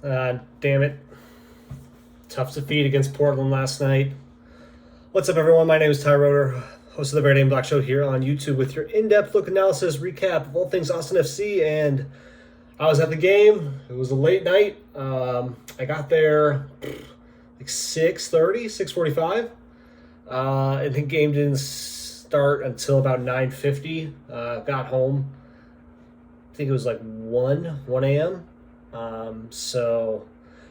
Damn it. Tough defeat against Portland last night. What's up, everyone? My name is Ty Roeder, host of the Verde and Black Show here on YouTube with your in-depth look analysis recap of all things Austin FC. And I was at the game. It was a late night. I got there like 6:30, 6:45. And the game didn't start until about 9:50. Got home. I think it was like 1 a.m. So,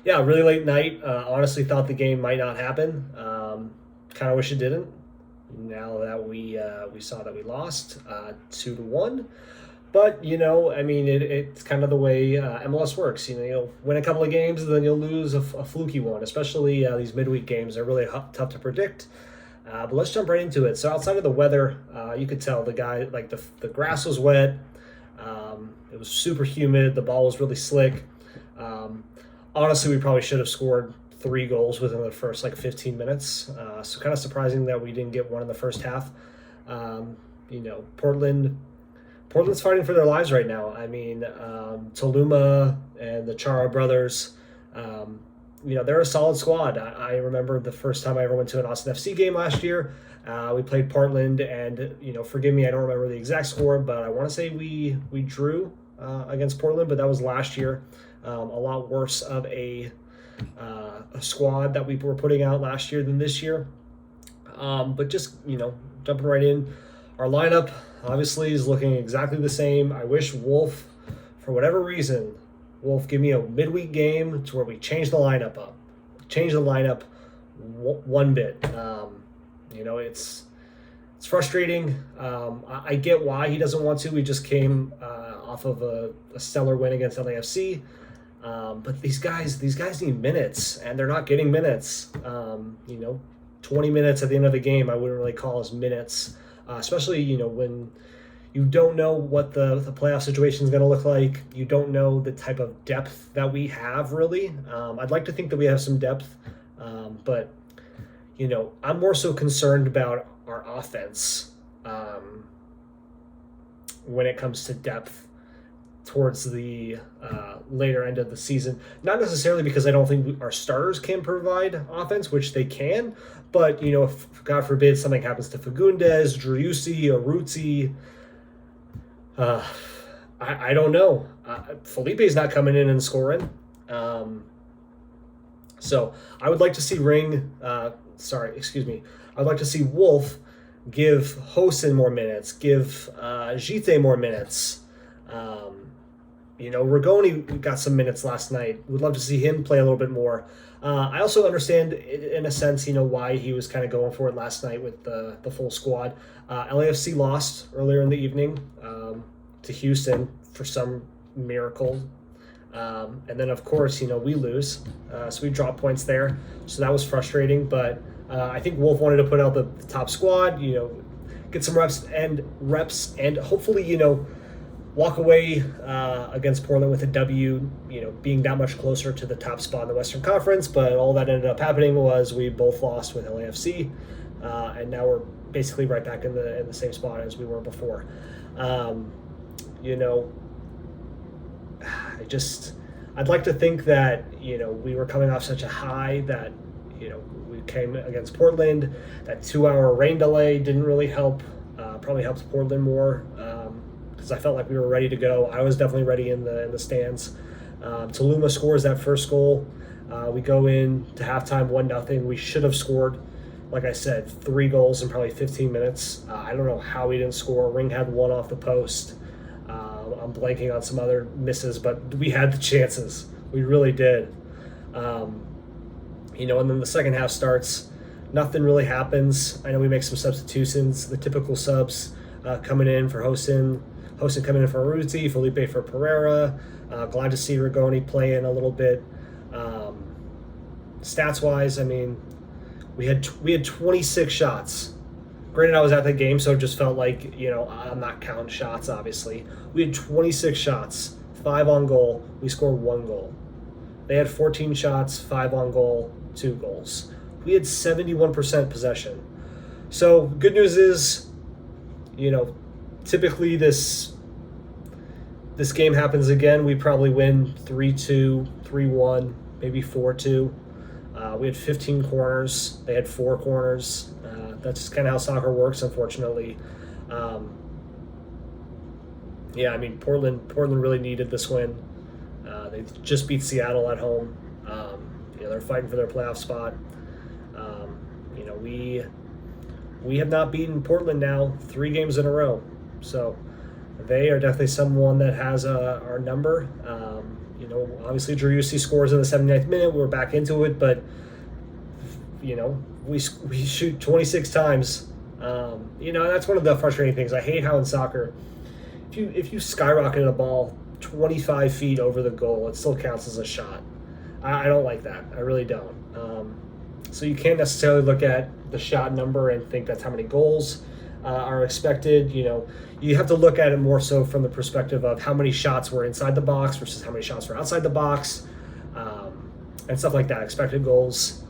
yeah, really late night. Honestly, thought the game might not happen. Kind of wish it didn't. Now that we saw that we lost 2-1, but I mean, it's kind of the way MLS works. You'll win a couple of games, and then you'll lose a fluky one. Especially these midweek games are really tough to predict. But let's jump right into it. So outside of the weather, you could tell the grass was wet. It was super humid. The ball was really slick. Honestly, we probably should have scored 3 goals within the first 15 minutes. So kind of surprising that we didn't get one in the first half. Portland's fighting for their lives right now. I mean, Toluma and the Chara brothers, they're a solid squad. I remember the first time I ever went to an Austin FC game last year. We played Portland, and forgive me, I don't remember the exact score, but I want to say we drew against Portland, but that was last year. A lot worse of a squad that we were putting out last year than this year. But just jumping right in, our lineup obviously is looking exactly the same. I wish Wolf, for whatever reason, give me a midweek game to where we change the lineup up. Change the lineup one bit. It's frustrating. I get why he doesn't want to. We just came off of a stellar win against LAFC. But these guys need minutes, and they're not getting minutes. 20 minutes at the end of the game, I wouldn't really call as minutes, especially when you don't know what the playoff situation is going to look like. You don't know the type of depth that we have, really. I'd like to think that we have some depth, but I'm more so concerned about our offense when it comes to depth towards the later end of the season. Not necessarily because I don't think our starters can provide offense, which they can, but if God forbid something happens to Fagundes, Driussi, Aruzzi, I don't know. Felipe's not coming in and scoring. So I would like to see I'd like to see Wolf give Hosen more minutes, give Gite more minutes. Rigoni got some minutes last night. Would love to see him play a little bit more. I also understand, in a sense, why he was kind of going for it last night with the full squad. LAFC lost earlier in the evening to Houston for some miracle. And then, of course, we lose. So we drop points there. So that was frustrating. But I think Wolf wanted to put out the top squad, get some reps and hopefully, walk away against Portland with a W, being that much closer to the top spot in the Western Conference. But all that ended up happening was we both lost with LAFC, and now we're basically right back in the same spot as we were before. I'd like to think that we were coming off such a high that we came against Portland. That 2-hour rain delay didn't really help. Probably helped Portland more. Because I felt like we were ready to go. I was definitely ready in the stands. Toluma scores that first goal. We go in to halftime 1-0. We should have scored, like I said, 3 goals in probably 15 minutes. I don't know how we didn't score. Ring had one off the post. I'm blanking on some other misses, but we had the chances. We really did. And then the second half starts. Nothing really happens. I know we make some substitutions, the typical subs coming in for Hosen coming in for Aruzzi, Felipe for Pereira. Glad to see Rigoni playing a little bit. Stats-wise, I mean, we had 26 shots. Granted, I was at the game, so it just felt like, I'm not counting shots, obviously. We had 26 shots, 5 on goal. We scored 1 goal. They had 14 shots, 5 on goal, 2 goals. We had 71% possession. So good news is, typically this this game happens again, we probably win 3-2, 3-1, maybe 4-2. We had 15 corners. They had 4 corners. That's just kind of how soccer works, unfortunately. Yeah, I mean, Portland really needed this win. They just beat Seattle at home. They're fighting for their playoff spot. We have not beaten Portland now 3 games in a row. So they are definitely someone that has our number. Obviously Drew Yusi scores in the 79th minute. We're back into it, but we shoot 26 times. That's one of the frustrating things. I hate how in soccer, if you skyrocket a ball 25 feet over the goal, it still counts as a shot. I don't like that. I really don't. So you can't necessarily look at the shot number and think that's how many goals are expected. You have to look at it more so from the perspective of how many shots were inside the box versus how many shots were outside the box, and stuff like that. Expected goals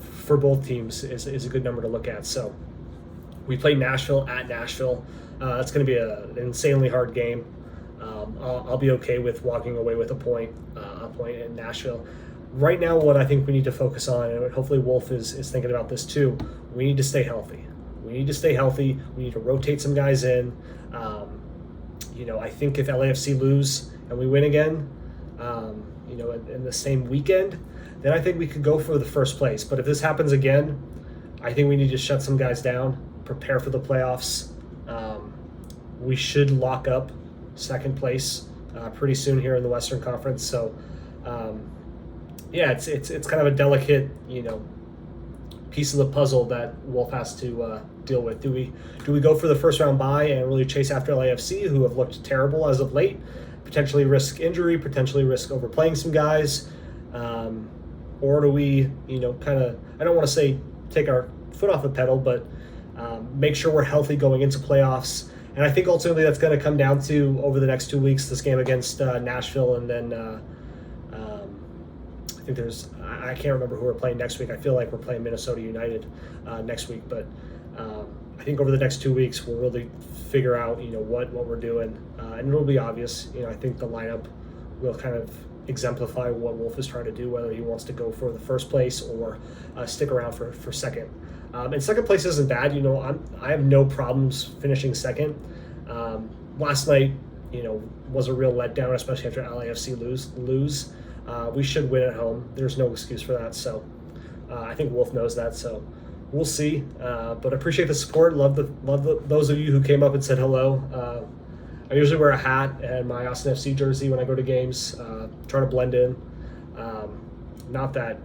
for both teams is a good number to look at. So we play Nashville at Nashville. That's going to be an insanely hard game. I'll be okay with walking away with a point in Nashville. Right now, what I think we need to focus on, and hopefully Wolf is thinking about this too, we need to stay healthy. We need to rotate some guys in. I think if LAFC lose and we win again, in the same weekend, then I think we could go for the first place. But if this happens again, I think we need to shut some guys down, prepare for the playoffs. We should lock up second place pretty soon here in the Western Conference. So, it's kind of a delicate, piece of the puzzle that Wolf has to deal with. Do we go for the first round bye and really chase after LAFC, who have looked terrible as of late, potentially risk injury, potentially risk overplaying some guys, or do we, kind of, I don't want to say take our foot off the pedal, but make sure we're healthy going into playoffs. And I think ultimately that's going to come down to, over the next 2 weeks, this game against Nashville, and then I think I can't remember who we're playing next week. I feel like we're playing Minnesota United next week, but I think over the next 2 weeks we'll really figure out what we're doing, and it'll be obvious. I think the lineup will kind of exemplify what Wolf is trying to do, whether he wants to go for the first place or stick around for second. And second place isn't bad. I have no problems finishing second. Last night, was a real letdown, especially after LAFC lose. We should win at home. There's no excuse for that. So I think Wolf knows that. So we'll see. But I appreciate the support. Love those of you who came up and said hello. I usually wear a hat and my Austin FC jersey when I go to games. Try to blend in. Not that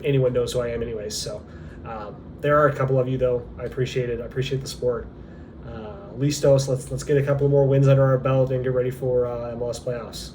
anyone knows who I am, anyways. So there are a couple of you though. I appreciate it. I appreciate the support. Listos. Let's get a couple more wins under our belt and get ready for MLS playoffs.